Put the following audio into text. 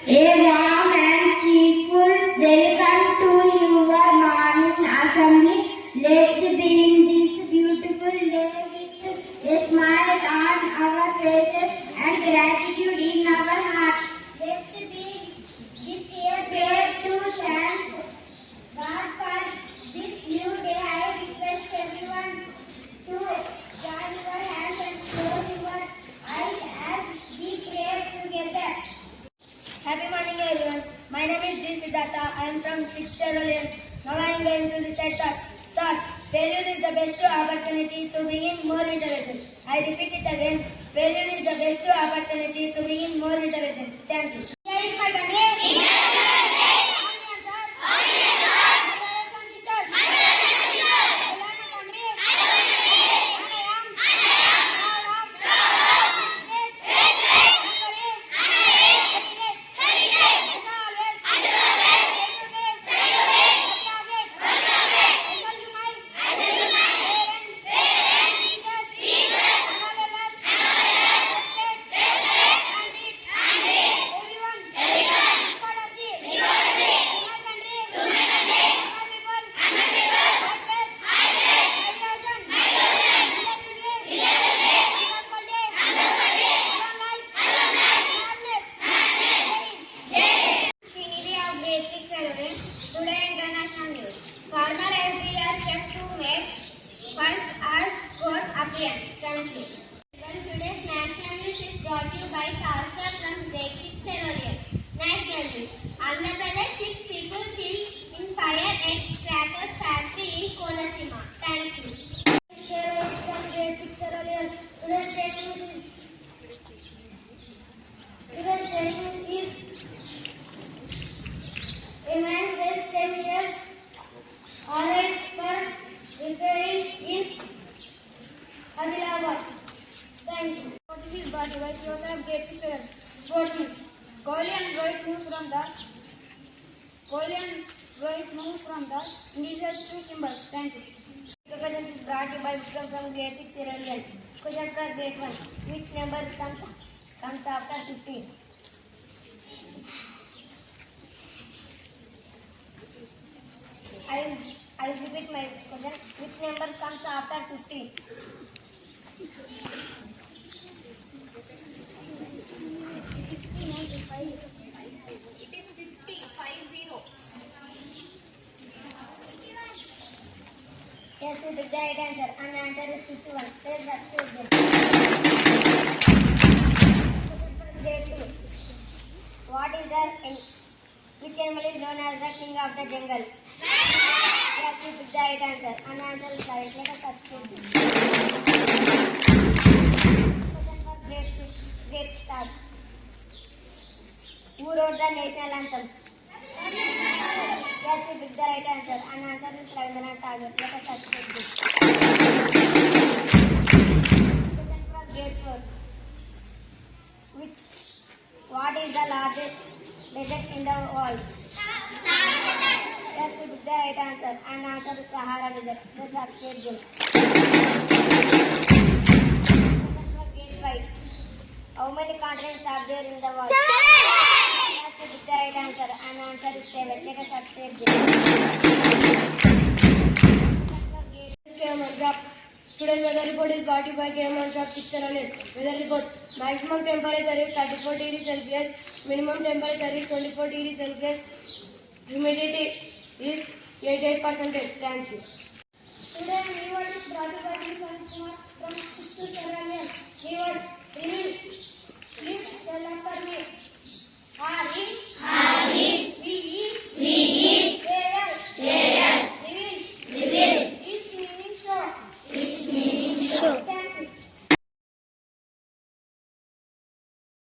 A warm and cheerful welcome to your morning assembly. Let's begin this beautiful day with a smile on our faces and gratitude in our hearts. Let's begin with a prayer to thank God for this new day. I request everyone to join your hands and close your eyes as we pray together. Happy morning everyone. My name is G. Siddhartha. I am from 6th CERULEAN. Now I am going to recite thought. Failure is the best opportunity to begin more intelligent. I repeat it again. Failure is the best opportunity to begin more intelligent. Thank you. Here is my country. Today international news. Farmer every year check to make first Earth court appearance. Thank you. Today's national news is brought to you by Sahasra from grade 6 CERULEAN. National news. Andhra Pradesh 6 people killed in fire at cracker factory in Kolasima. Thank you. From grade 6 CERULEAN. Today's state news is a man gets 10 years alright for repairing in Adilabad. Thank you. This is Bhati by Joseph Gates Children. Sport news. Kohli and Rohit moves from the individuals to symbols. Thank you. The question is brought to you by Vikram from grade 6 CERULEAN. Question for grade 1. Which number comes after 15? I will repeat my question. Which number comes after 15? It is 50, 50. Yes, you picked the right answer. And the answer is 51. Grade 2. What is which animal is known as the king of the jungle? Yes, you picked the right answer. And the answer is correct. Let us substitute. Question for grade 6. Grade start. Who wrote the national anthem? Yes, you picked the right answer. And the answer is Rabindranath Tagore. Let us substitute. Question for grade 4. What is the largest desert in the world? Yes, you picked the right answer. And the answer is Sahara Desert. Let's substitute this. Question for grade 5. How many continents are there in the world? Yes, you picked the right answer. And the answer is 7. Let us substitute this. Question for grade 6. Today's weather report is brought to you by KM Shop 6 CERULEAN. Weather report. Maximum temperature is 34 degrees Celsius. Minimum temperature is 24 degrees Celsius. Humidity is 88%. Thank you. Today, new word is brought to you by Kisan Kumar from 6th CERULEAN. New word, please tell after me.